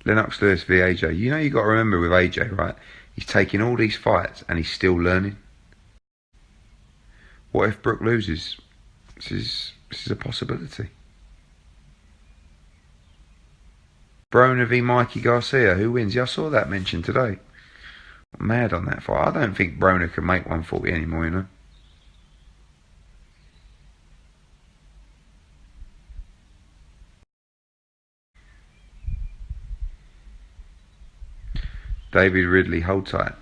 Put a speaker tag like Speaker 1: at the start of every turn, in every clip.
Speaker 1: Lennox Lewis v AJ. You know, you got to remember with AJ, right? He's taking all these fights and he's still learning. What if Brook loses? This is a possibility. Broner v Mikey Garcia. Who wins? Yeah, I saw that mentioned today. I'm mad on that fight. I don't think Broner can make 140 anymore, you know. David Ridley, hold tight.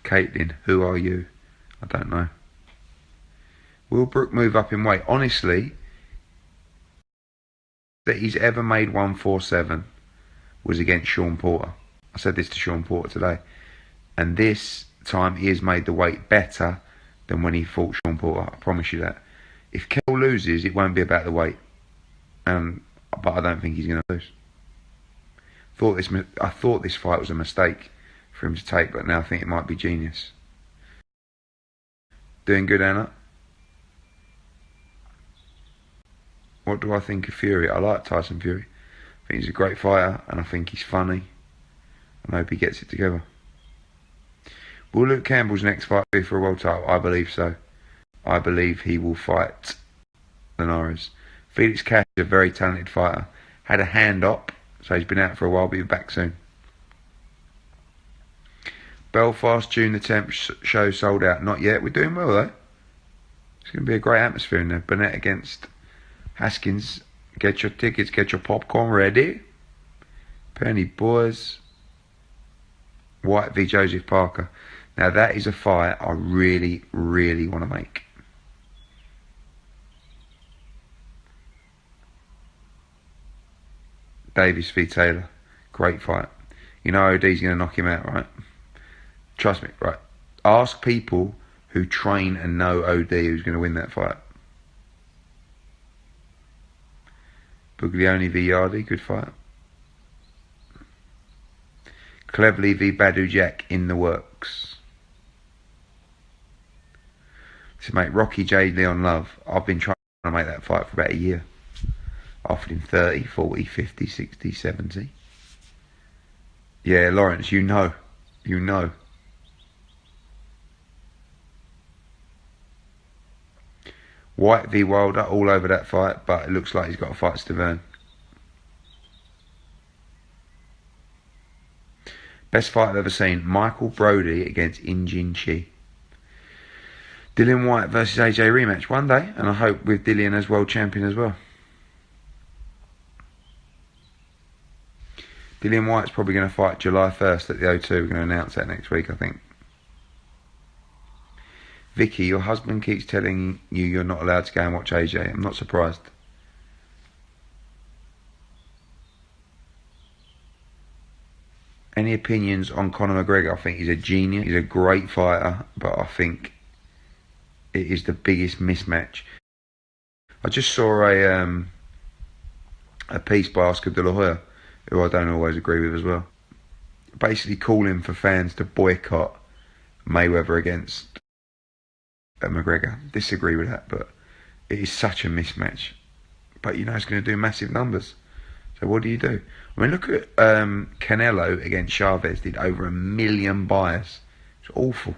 Speaker 1: Caitlin, who are you? I don't know. Will Brook move up in weight? Honestly, that he's ever made 147 was against Sean Porter. I said this to Sean Porter today. And this time he has made the weight better than when he fought Sean Porter. I promise you that. If Kell loses, it won't be about the weight. But I don't think he's going to lose. I thought this fight was a mistake for him to take, but now I think it might be genius. Doing good, Anna? What do I think of Fury? I like Tyson Fury. I think he's a great fighter, and I think he's funny. I hope he gets it together. Will Luke Campbell's next fight be for a world title? I believe so. I believe he will fight Linares. Felix Cash is a very talented fighter. Had a hand up, so he's been out for a while, but he'll be back soon. Belfast, June the 10th show sold out. Not yet. We're doing well though. It's going to be a great atmosphere in there. Burnett against Haskins. Get your tickets, get your popcorn ready. Penny Boys. White v Joseph Parker. Now that is a fight I really, really want to make. Davis v Taylor. Great fight. You know OD's going to knock him out, right? Trust me, right? Ask people who train and know OD who's going to win that fight. Buglioni v Yardi, good fight. Cleverly v Badu Jack, in the works. So mate, Rocky J. Leon Love. I've been trying to make that fight for about a year. Offered him 30, 40, 50, 60, 70. Yeah, Lawrence, you know. You know. White v Wilder, all over that fight, but it looks like he's got a fight to earn. Best fight I've ever seen, Michael Brody against Injin Chi. Dillian White versus AJ rematch one day, and I hope with Dillian as world champion as well. Dillian White's probably going to fight July 1st at the O2. We're going to announce that next week, I think. Vicky, your husband keeps telling you you're not allowed to go and watch AJ. I'm not surprised. Any opinions on Conor McGregor? I think he's a genius. He's a great fighter, but I think it is the biggest mismatch. I just saw a piece by Oscar De La Hoya, who I don't always agree with as well. Basically calling for fans to boycott Mayweather against McGregor. Disagree with that, but it is such a mismatch. But you know it's going to do massive numbers. So what do you do? I mean, look at Canelo against Chavez. Did over 1 million buys. It's awful.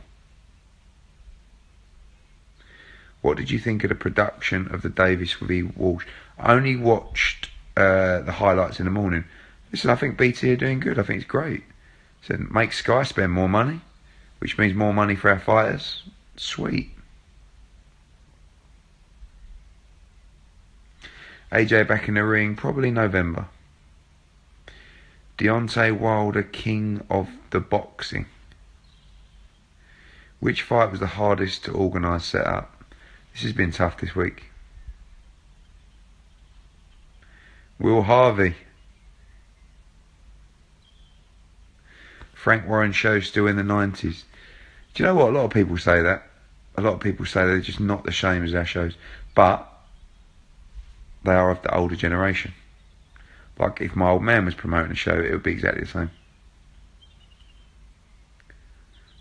Speaker 1: What did you think of the production of the Davis v Walsh? I only watched the highlights in the morning. Listen, I think BT are doing good. I think it's great. So make Sky spend more money, which means more money for our fighters. Sweet. AJ back in the ring, probably November. Deontay Wilder, king of the boxing. Which fight was the hardest to organise set up? This has been tough this week. Will Harvey. Frank Warren show still in the 90s. Do you know what? A lot of people say that. A lot of people say they're just not the same as our shows. But they are of the older generation. Like if my old man was promoting a show, it would be exactly the same.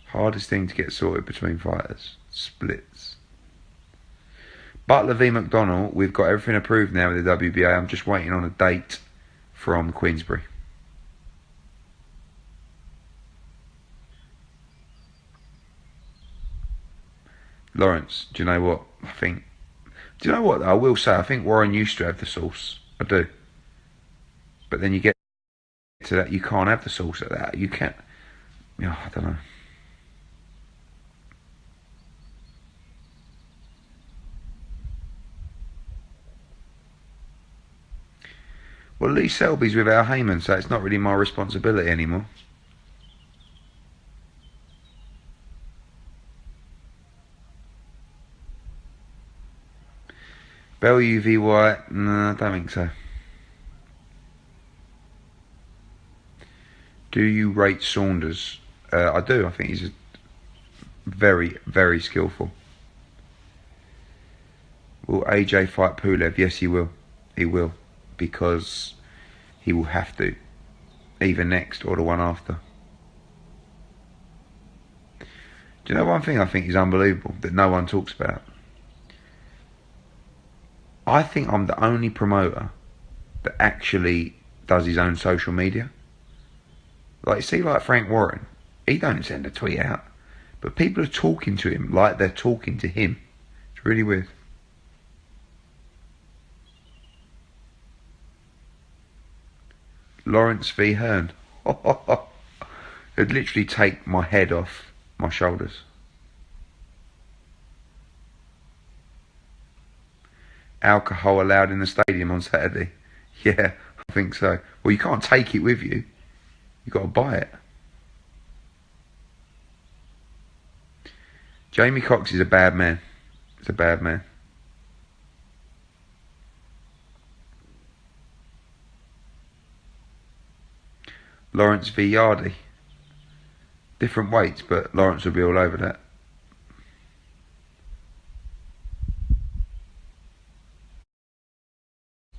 Speaker 1: Hardest thing to get sorted between fighters. Splits. Butler v McDonnell, we've got everything approved now with the WBA. I'm just waiting on a date from Queensbury. Lawrence, do you know what? Do you know what? I will say, I think Warren used to have the sauce. I do. But then you get to that, you can't have the sauce at that. You can't. Yeah, I don't know. Well, Lee Selby's with our Heyman, so it's not really my responsibility anymore. Bell UV White, no, I don't think so. Do you rate Saunders? I do. I think he's very, very skillful. Will AJ fight Pulev? Yes, he will. He will. Because he will have to. Either next or the one after. Do you know one thing I think is unbelievable that no one talks about? I think I'm the only promoter that actually does his own social media. Like, see, like Frank Warren, he don't send a tweet out, but people are talking to him like they're talking to him. It's really weird. Lawrence v. Hearn. It'd literally take my head off my shoulders. Alcohol allowed in the stadium on Saturday? Yeah, I think so. Well, you can't take it with you. You've got to buy it. Jamie Cox is a bad man. He's a bad man. Lawrence v. Yardy. Different weights, but Lawrence will be all over that.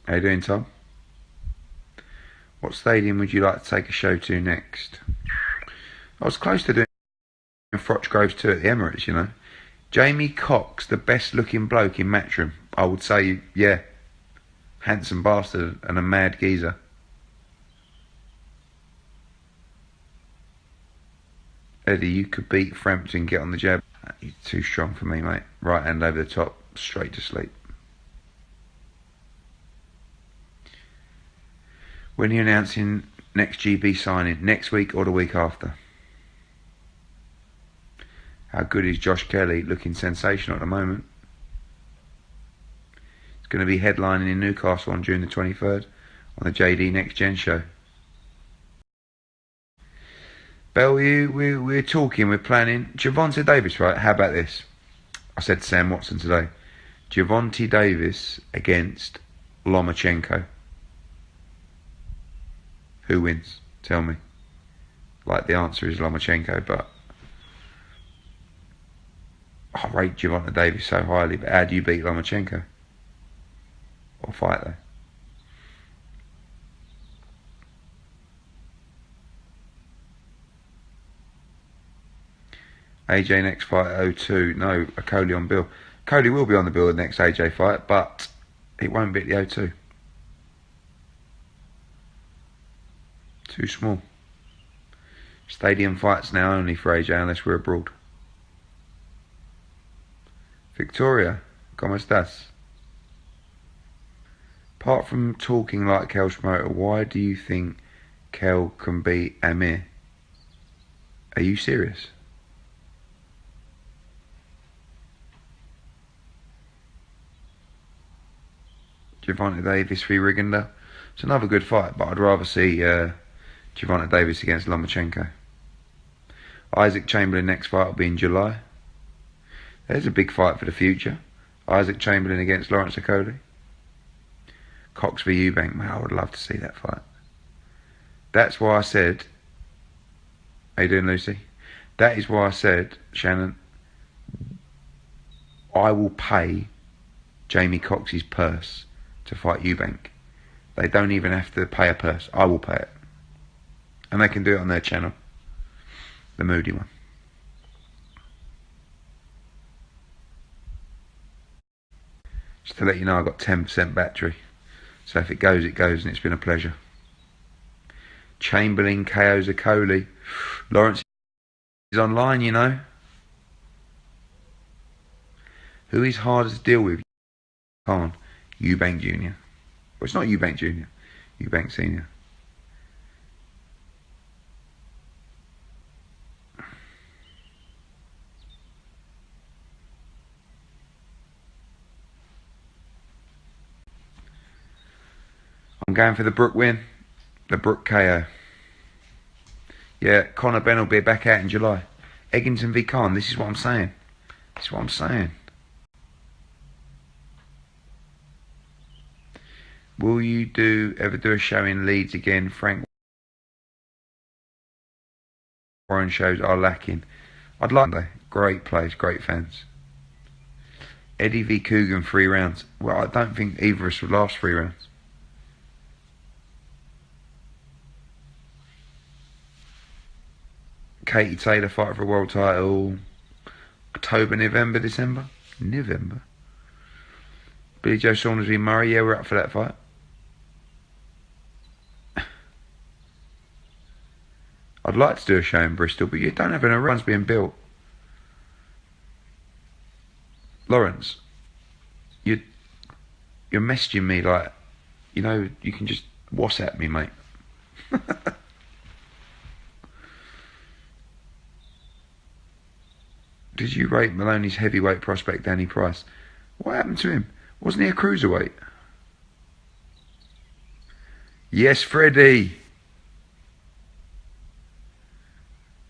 Speaker 1: How you doing, Tom? What stadium would you like to take a show to next? I was close to doing Froch Groves 2 at the Emirates, you know. Jamie Cox, the best looking bloke in Matchroom. I would say, yeah. Handsome bastard and a mad geezer. Eddie, you could beat Frampton, get on the jab. You're too strong for me, mate. Right hand over the top, straight to sleep. When are you announcing next GB signing? Next week or the week after? How good is Josh Kelly? Looking sensational at the moment. It's going to be headlining in Newcastle on June the 23rd on the JD Next Gen show. Bellevue, we're talking, we're planning. Gervonta Davis, right? How about this? I said to Sam Watson today. Gervonta Davis against Lomachenko. Who wins? Tell me. Like, the answer is Lomachenko, but I rate Gervonta Davis so highly, but how do you beat Lomachenko? Or fight though? AJ next fight at 02. No, a Coley on bill. Coley will be on the bill the next AJ fight, but it won't be at the 02. Too small. Stadium fights now only for AJ unless we're abroad. Victoria, ¿cómo estás? Apart from talking like Kel's promoter, why do you think Kel can beat Amir? Are you serious? Gervonta Davis v Rigonda. It's another good fight, but I'd rather see Gervonta Davis against Lomachenko. Isaac Chamberlain next fight will be in July. There's a big fight for the future. Isaac Chamberlain against Lawrence Okoli. Cox v Eubank. Man, I would love to see that fight. That's why I said... How you doing, Lucy? That is why I said, Shannon, I will pay Jamie Cox's purse to fight Eubank. They don't even have to pay a purse. I will pay it. And they can do it on their channel. The Moody one. Just to let you know, I've got 10% battery. So if it goes, it goes, and it's been a pleasure. Chamberlain KOs Okoli. Lawrence is online, you know. Who is harder to deal with? Hearn. Eubank Jr. Well, it's not Eubank Jr. Eubank Sr. I'm going for the Brook win. The Brook KO. Yeah, Conor Benn will be back out in July. Eggington v Khan. This is what I'm saying. This is what I'm saying. Will you ever do a show in Leeds again? Frank Warren shows are lacking. I'd like to. Great place, great fans. Eddie v Coogan 3 rounds. Well, I don't think either of us would last 3 rounds. Katie Taylor fight for a world title. October, November, December? November. Billy Joe Saunders v Murray. Yeah, we're up for that fight. I'd like to do a show in Bristol, but you don't have any runs being built. Lawrence, you're messaging me like, you know, you can just WhatsApp me, mate. Did you rate Maloney's heavyweight prospect Danny Price? What happened to him? Wasn't he a cruiserweight? Yes, Freddie.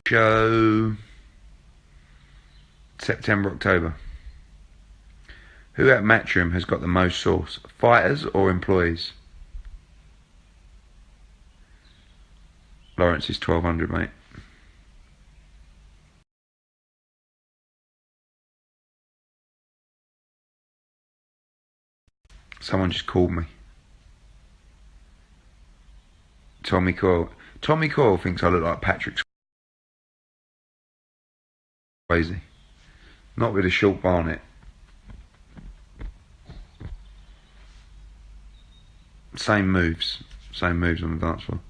Speaker 1: Show September, October. Who at Matchroom has got the most sauce? Fighters or employees? Lawrence is 1200, mate. Someone just called me. Tommy Coyle. Tommy Coyle thinks I look like Patrick Swayze. Not with a short barnet. Same moves on the dance floor.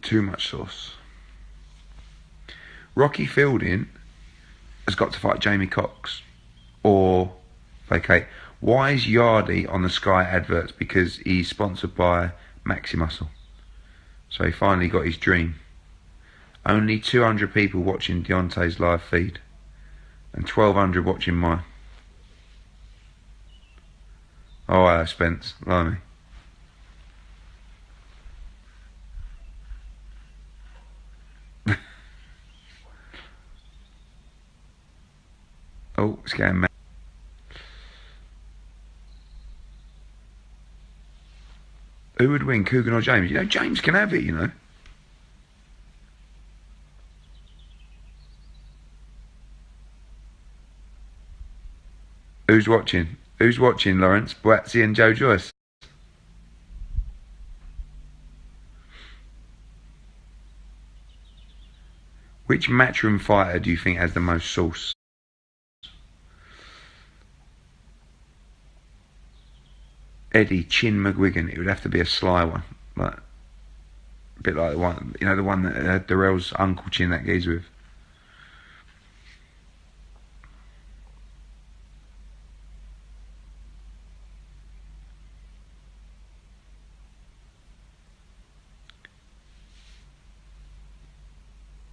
Speaker 1: Too much sauce. Rocky Fielding has got to fight Jamie Cox or vacate. Why is Yardy on the Sky adverts? Because he's sponsored by Maxi Muscle. So he finally got his dream. Only 200 people watching Deontay's live feed and 1200 watching mine. Oh, hello, Spence. Blimey. Oh, it's getting mad. Who would win, Coogan or James? You know, James can have it, you know. Who's watching? Who's watching, Lawrence? Boatsy and Joe Joyce. Which Matchroom fighter do you think has the most sauce? Eddie Chin McGuigan. It would have to be a sly one, like a bit like the one, you know, the one that Darrell's uncle Chin that geezer with.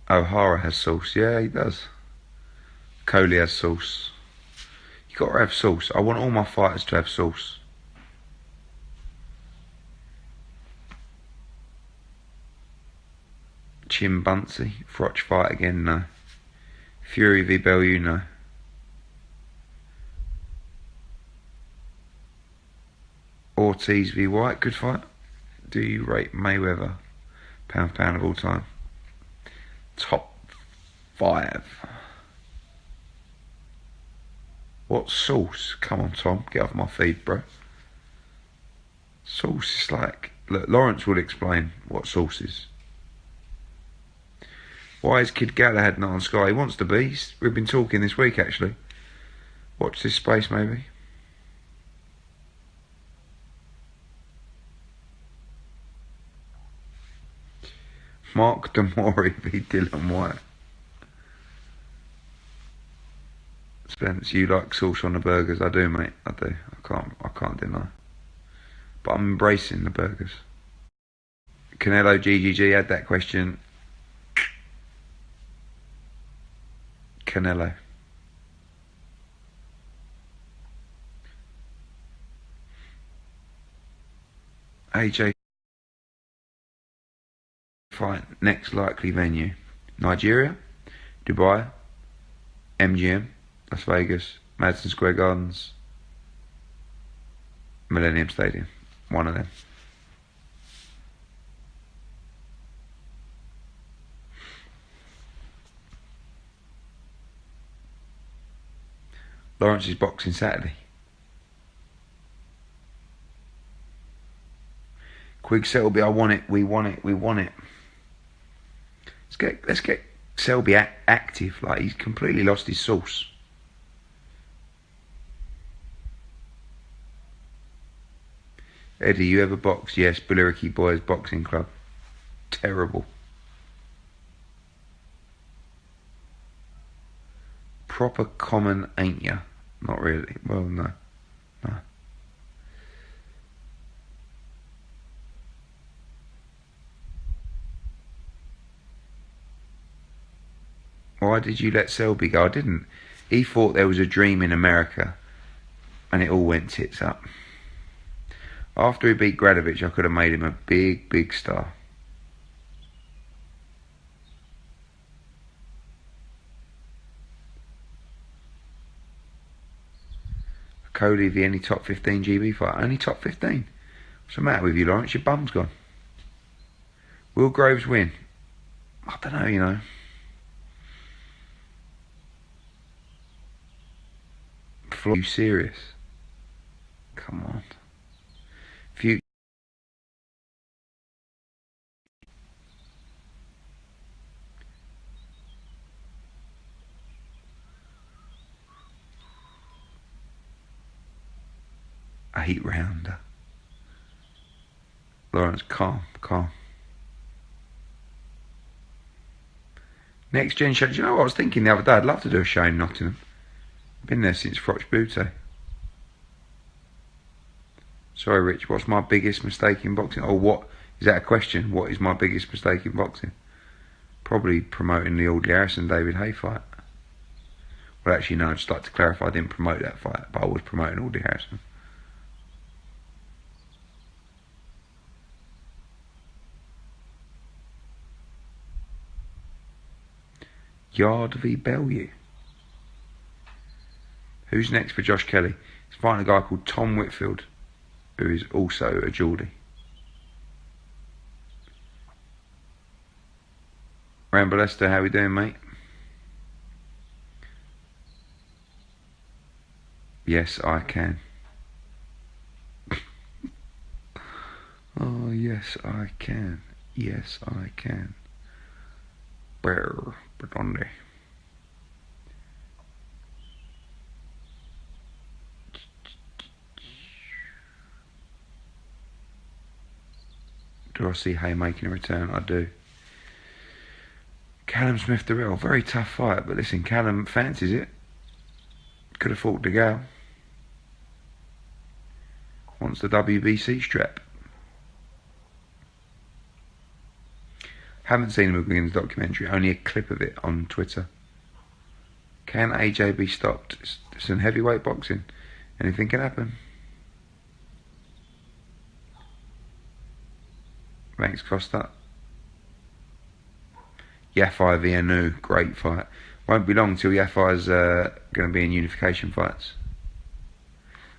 Speaker 1: O'Hara has sauce. Yeah, he does. Coley has sauce. You got to have sauce. I want all my fighters to have sauce. Chin Bunsey. Froch fight again, no. Fury v Bellew, no. Ortiz v White, good fight. Do you rate Mayweather pound for pound of all time? Top 5. What sauce? Come on, Tom, get off my feed, bro. Sauce is like, look, Lawrence will explain what sauce is. Why is Kid Galahad not on Sky? He wants to be. We've been talking this week, actually. Watch this space, maybe. Mark Demori v Dylan White. Spence, you like sauce on the burgers? I do, mate. I do. I can't deny. But I'm embracing the burgers. Canelo GGG had that question. Canelo. AJ fight next likely venue: Nigeria, Dubai, MGM, Las Vegas, Madison Square Gardens, Millennium Stadium. One of them. Lawrence is boxing Saturday. Quig Selby, I want it. We want it. We want it. Let's get Selby active. Like, he's completely lost his sauce. Eddie, you ever box? Yes, Billericay Boys Boxing Club. Terrible. Proper common, ain't ya? Not really. Well, no. No. Why did you let Selby go? I didn't. He thought there was a dream in America, and it all went tits up. After he beat Gradovich, I could have made him a big, big star. Cody, the only top 15 GB fight. Only top 15. What's the matter with you, Lawrence? Your bum's gone. Will Groves win? I don't know, you know. Are you serious? Come on. Future. A heat rounder. Lawrence, calm. Next gen show. Do you know what I was thinking the other day? I'd love to do a show in Nottingham. Been there since Froch Butte. Sorry, Rich. What's my biggest mistake in boxing? Or what? Is that a question? What is my biggest mistake in boxing? Probably promoting the Audley Harrison-David Hay fight. Well, actually, no. I'd just like to clarify. I didn't promote that fight, but I was promoting Audley Harrison. Yard v Bellew. Who's next for Josh Kelly? He's fighting a guy called Tom Whitfield, who is also a Geordie. Rambo Lester, how we doing, mate? Yes, I can. Oh, yes, I can. Yes, I can. Brr, Bredonde. Do I see Hay making a return? I do. Callum Smith-Darrell, very tough fight, but listen, Callum fancies it. Could have fought De Gaulle. Wants the WBC strap. Haven't seen the McGuinn's documentary, only a clip of it on Twitter. Can AJ be stopped? It's in heavyweight boxing. Anything can happen. Thanks, Costa. Yafai v Anu, great fight. Won't be long till Yafai's going to be in unification fights.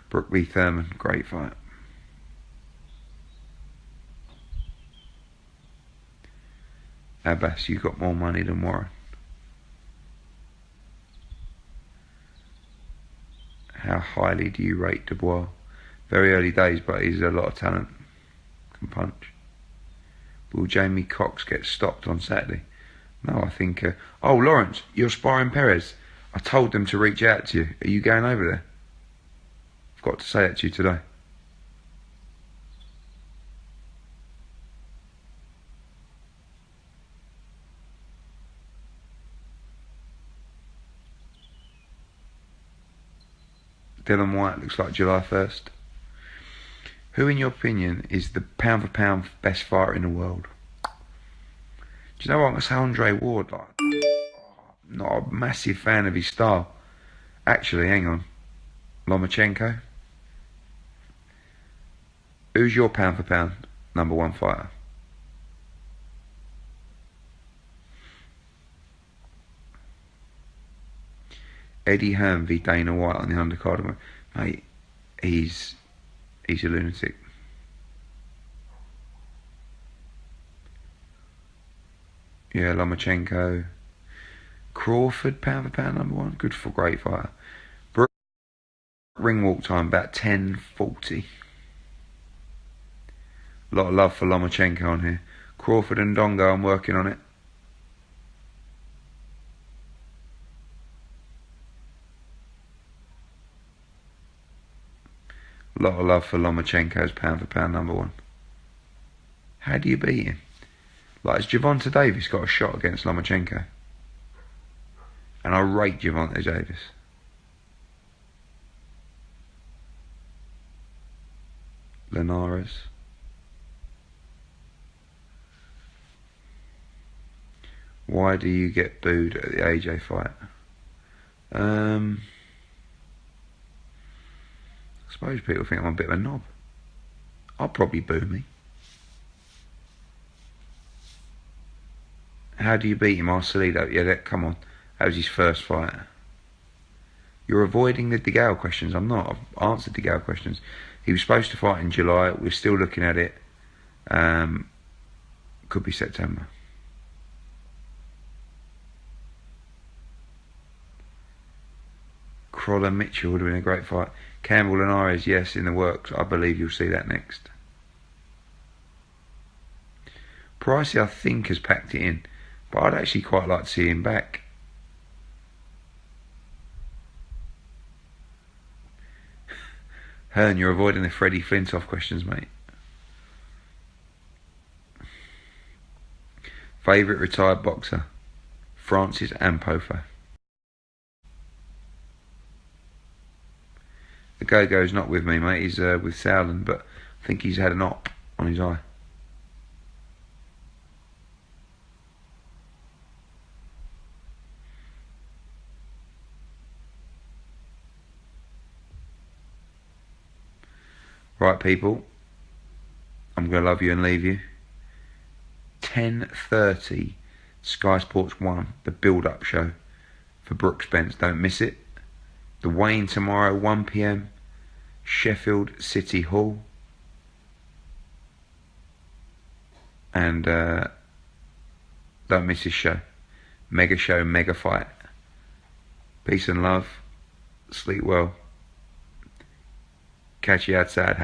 Speaker 1: Brook v Thurman, great fight. Abbas, you've got more money than Warren. How highly do you rate Dubois? Very early days, but he's a lot of talent. Can punch. Will Jamie Cox get stopped on Saturday? No, I think... oh, Lawrence, you're sparring Perez. I told them to reach out to you. Are you going over there? I've got to say that to you today. Dylan White looks like July 1st. Who, in your opinion, is the pound for pound best fighter in the world? Do you know what? I'm going to say Andre Ward. Like, not a massive fan of his style. Actually, hang on. Lomachenko? Who's your pound for pound number one fighter? Eddie Hearn v Dana White on the undercard. Mate, he's a lunatic. Yeah, Lomachenko. Crawford, pound for pound number one. Good for great fighter. Brook, ring walk time about 10:40. A lot of love for Lomachenko on here. Crawford and Dongo, I'm working on it. A lot of love for Lomachenko's pound for pound number one. How do you beat him? Like, has Gervonta Davis got a shot against Lomachenko? And I rate Gervonta Davis. Linares. Why do you get booed at the AJ fight? I suppose people think I'm a bit of a knob. I'll probably boo me. How do you beat him, Marcelino? Yeah, come on. That was his first fight. You're avoiding the DeGale questions. I'm not. I've answered DeGale questions. He was supposed to fight in July. We're still looking at it. Could be September. Crawler Mitchell would have been a great fight. Campbell Linares, yes, in the works. I believe you'll see that next. Pricey, I think, has packed it in, but I'd actually quite like to see him back. Hearn, you're avoiding the Freddie Flintoff questions, mate. Favourite retired boxer? Francis Ampofo. The Go-Go's not with me, mate. He's with Southland, but I think he's had an op on his eye. Right, people. I'm going to love you and leave you. 10:30, Sky Sports 1, the build-up show for Brook Spence. Don't miss it. The weigh-in tomorrow, 1 p.m, Sheffield City Hall. And don't miss this show. Mega show, mega fight. Peace and love. Sleep well. Catch you outside.